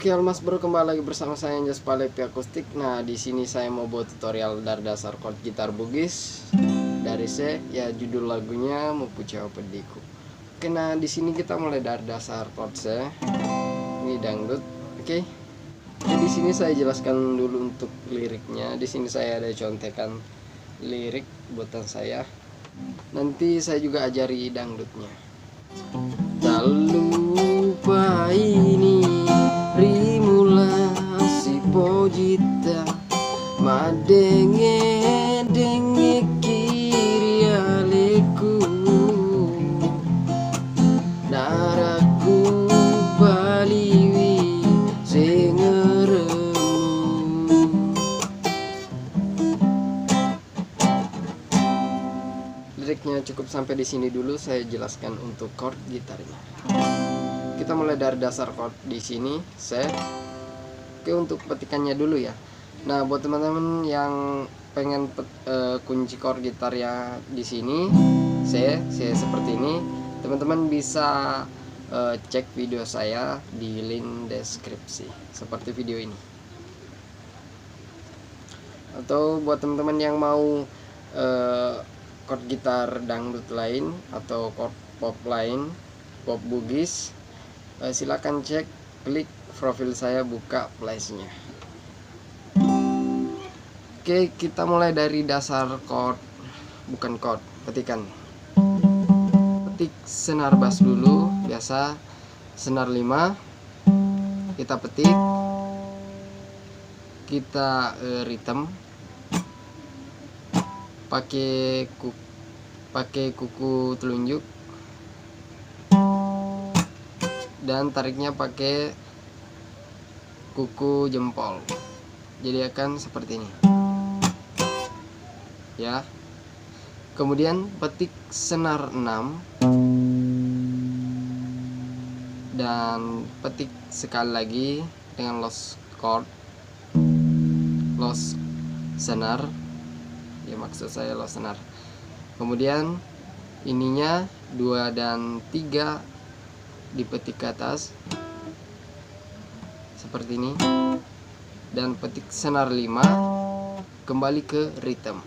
Oke, Almas Bro, kembali lagi bersama saya Anjas Palepi Akustik. Nah, di sini saya mau buat tutorial dari dasar chord gitar Bugis dari C. Ya, judul lagunya Mempunyai Pediku. Oke, nah di sini kita mulai dari dasar chord C. Ini dangdut. Oke. Jadi di sini saya jelaskan dulu untuk liriknya. Di sini saya ada contekan lirik buatan saya. Nanti saya juga ajari dangdutnya. Tak lupa ini rimula si pojita madenge denge kiri aleku naraku baliwi sengeremu. Liriknya cukup sampai di sini dulu. Saya jelaskan untuk chord gitarnya. Kita mulai dari dasar chord di sini C. Oke, untuk petikannya dulu ya. Nah, buat teman-teman yang pengen kunci chord gitar ya di sini C seperti ini, teman-teman bisa cek video saya di link deskripsi seperti video ini. Atau buat teman-teman yang mau chord gitar dangdut lain atau chord pop lain, pop Bugis, silakan cek, klik profil saya, buka flashnya. Oke, kita mulai dari dasar chord, bukan chord, petikan. Petik senar bass dulu, biasa senar 5. Kita petik, kita ritm pakai kuku telunjuk dan tariknya pakai kuku jempol. Jadi akan seperti ini ya. Kemudian petik senar 6 dan petik sekali lagi dengan lost chord, lost senar ya, maksud saya lost senar. Kemudian ininya 2 dan 3 dipetik ke atas seperti ini, dan petik senar 5 kembali ke ritm.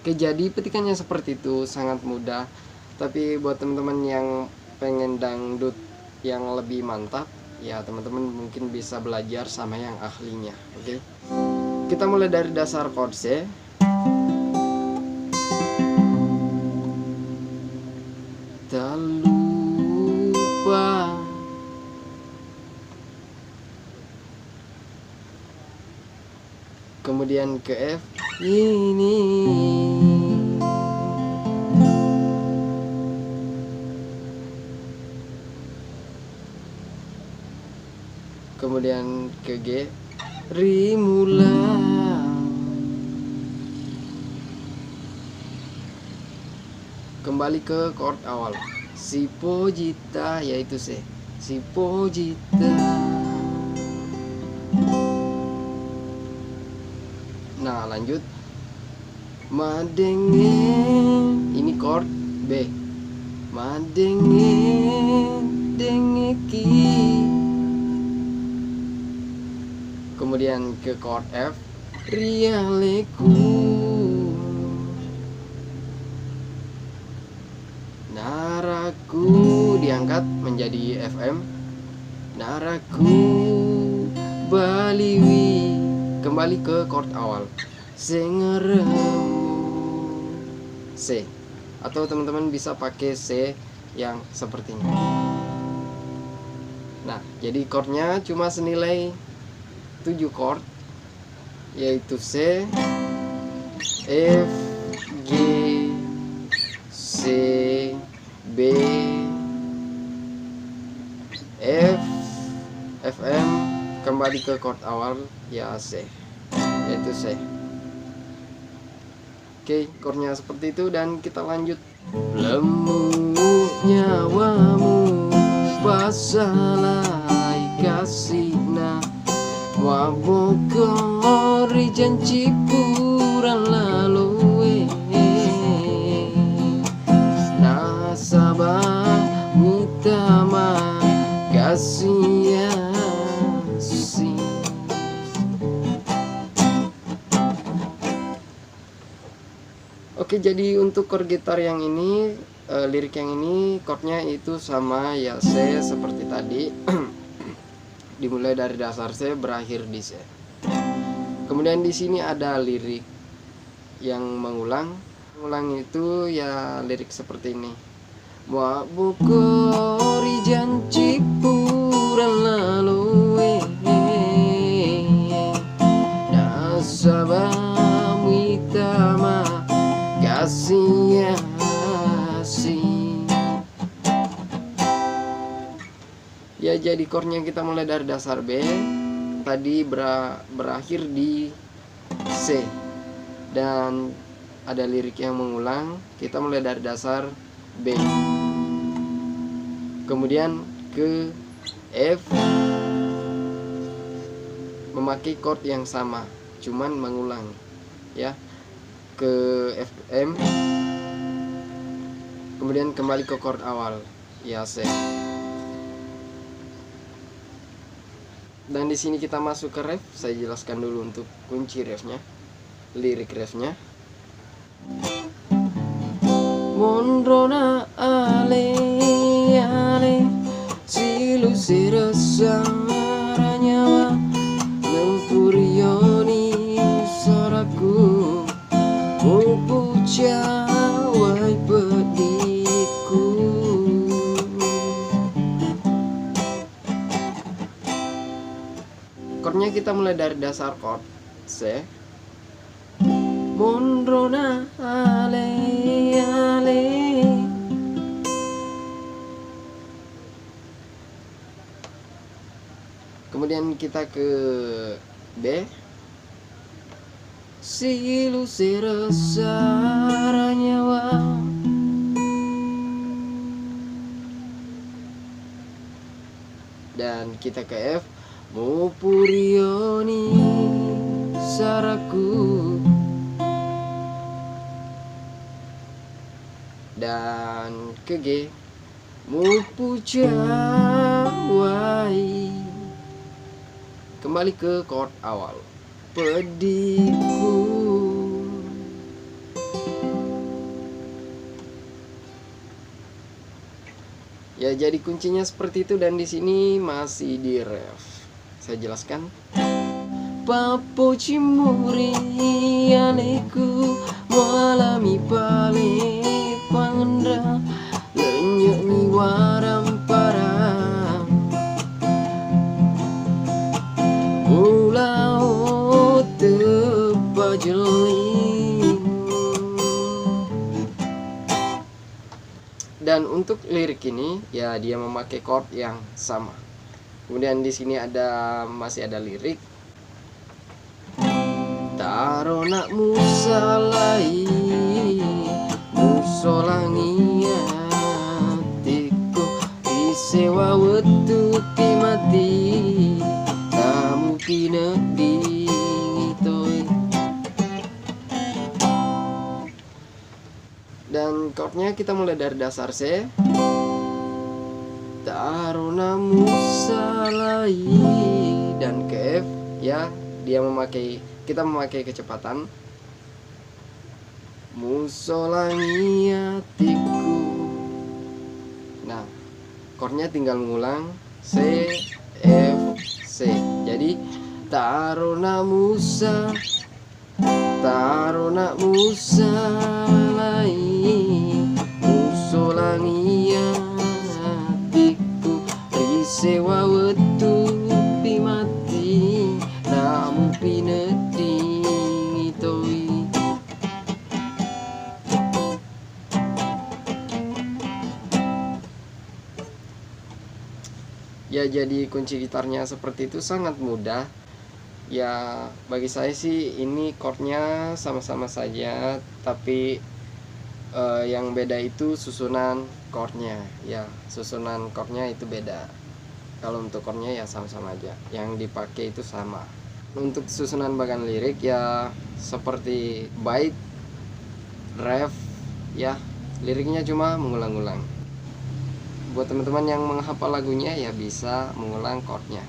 Oke, jadi petikannya seperti itu, sangat mudah. Tapi buat teman-teman yang pengen dangdut yang lebih mantap ya, teman-teman mungkin bisa belajar sama yang ahlinya. Oke, kita mulai dari dasar chord C. Tak lupa kemudian ke F ini, kemudian ke G rimula, kembali ke chord awal si pojita, yaitu C, si pojita. Nah, lanjut madenge, ini chord B, madenge dengeki. Kemudian ke chord F rialeku, naraku diangkat menjadi FM, naraku baliwi, kembali ke chord awal sengeremu C. Atau teman-teman bisa pakai C yang seperti ini. Nah, jadi chordnya cuma senilai 7 chord, yaitu C, F, G, C, B, F, FM, kembali ke chord awal ya C, yaitu C. Oke, chordnya seperti itu dan kita lanjut. Lemu nyawamu pasalai kasihna wabokori janji puran lalu nasabah utama kasih Oke, jadi untuk chord gitar yang ini, lirik yang ini chordnya itu sama ya, C seperti tadi. Dimulai dari dasar C, berakhir di C. Kemudian di sini ada lirik yang mengulang. Mengulang itu ya lirik seperti ini. Wa bukori janji puran lalu nasabah mitama kasih ya. Jadi chordnya kita mulai dari dasar B, tadi berakhir di C, dan ada lirik yang mengulang. Kita mulai dari dasar B, kemudian ke F, memakai chord yang sama, cuman mengulang ya, ke FM, kemudian kembali ke chord awal ya, C. Dan di sini kita masuk ke ref. Saya jelaskan dulu untuk kunci refnya, lirik refnya. Mondrona ale ale silu sirasa nyawa nempurioni soraku mupuja wai pediku. Chordnya kita mulai dari dasar chord C. Mondrona ale ale. Kemudian kita ke B. Silu serasa nyawa. Dan kita ke F. Mupurioni saraku. Dan ke G. Mupujawai. Kembali ke chord awal, pediku. Ya, jadi kuncinya seperti itu, dan di sini masih di ref. Saya jelaskan. Papo cimuri aleku malami pale pangendra lenyuk ni waram parang ulau tepajeling. Dan untuk lirik ini ya, dia memakai chord yang sama. Kemudian di sini masih ada lirik. Tarona musalai musolangia tiku isewa wetu timati tamu pina dingitoi. Dan chordnya kita mulai dari dasar C. Tarona musalai, dan ke F ya, kita memakai kecepatan. Musolangiatiku. Nah, chordnya tinggal mengulang C F C. Jadi tarona musalai musolangiatiku risewa wetu pimati namu pineti ngitoi. Ya, jadi kunci gitarnya seperti itu, sangat mudah. Ya, bagi saya sih ini chordnya sama-sama saja, tapi yang beda itu susunan chordnya. Ya, susunan chordnya itu beda. Kalau untuk chordnya ya sama-sama aja, yang dipakai itu sama. Untuk susunan bagian lirik ya seperti bait, ref, ya liriknya cuma mengulang-ulang. Buat teman-teman yang menghafal lagunya ya bisa mengulang chordnya.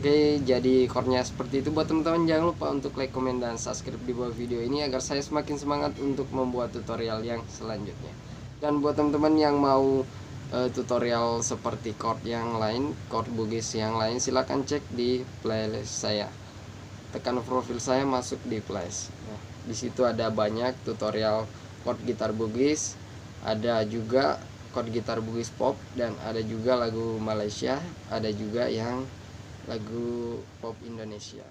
Oke, Oke, jadi chordnya seperti itu. Buat teman-teman jangan lupa untuk like, komen, dan subscribe di bawah video ini agar saya semakin semangat untuk membuat tutorial yang selanjutnya. Dan buat teman-teman yang mau tutorial seperti chord yang lain, chord Bugis yang lain, silahkan cek di playlist saya. Tekan profil saya, masuk di playlist. Nah, di situ ada banyak tutorial chord gitar Bugis, ada juga chord gitar Bugis pop, dan ada juga lagu Malaysia, ada juga yang lagu pop Indonesia.